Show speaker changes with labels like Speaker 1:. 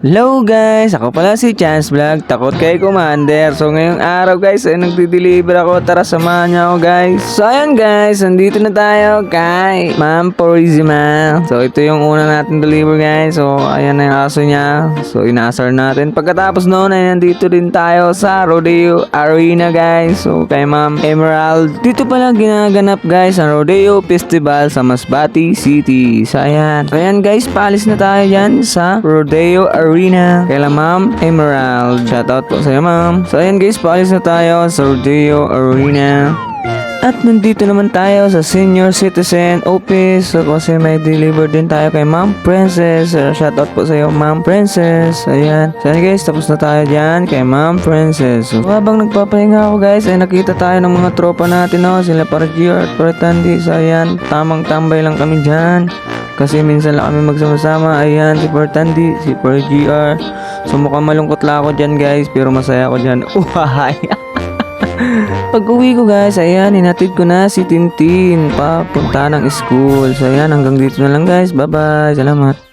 Speaker 1: Hello guys, ako pala si Chance Vlog, takot kay Commander. So ngayong araw guys ay nagdi-deliver ako, tara samahan niyo ako guys. So ayan guys, nandito na tayo kay Ma'am Purisima. So ito yung una natin deliver guys. So ayan na yung aso niya. So inaasar natin. Pagkatapos noon ay nandito din tayo sa Rodeo Arena guys. So kay Ma'am Emerald. Dito pala ginaganap guys ang Rodeo Festival sa Masbate City. So ayan guys, paalis na tayo dyan sa Rodeo Arena. Kaila Ma'am Emerald. Shoutout po sa'yo Ma'am. So ayan guys, paalis na tayo sa Rodeo Arena. At nandito naman tayo sa Senior Citizen Office. So kasi may deliver din tayo kay Ma'am Princess. Shoutout po sa'yo Ma'am Princess. Ayan. So ayan guys, tapos na tayo dyan kay Ma'am Princess. So habang nagpapahinga ako guys, ay nakita tayo ng mga tropa natin. No? Sila para GR at para Tandy. So ayan, tamang tambay lang kami dyan. Kasi minsan lang kami magsama-sama. Ayan, si Portandi, si Per GR. So mukhang malungkot lang ako dyan guys, pero masaya ako dyan. Uhahay! Pag uwi ko guys, ayan, hinatid ko na si Tintin papunta ng school. So ayan, hanggang dito na lang guys. Bye bye, salamat.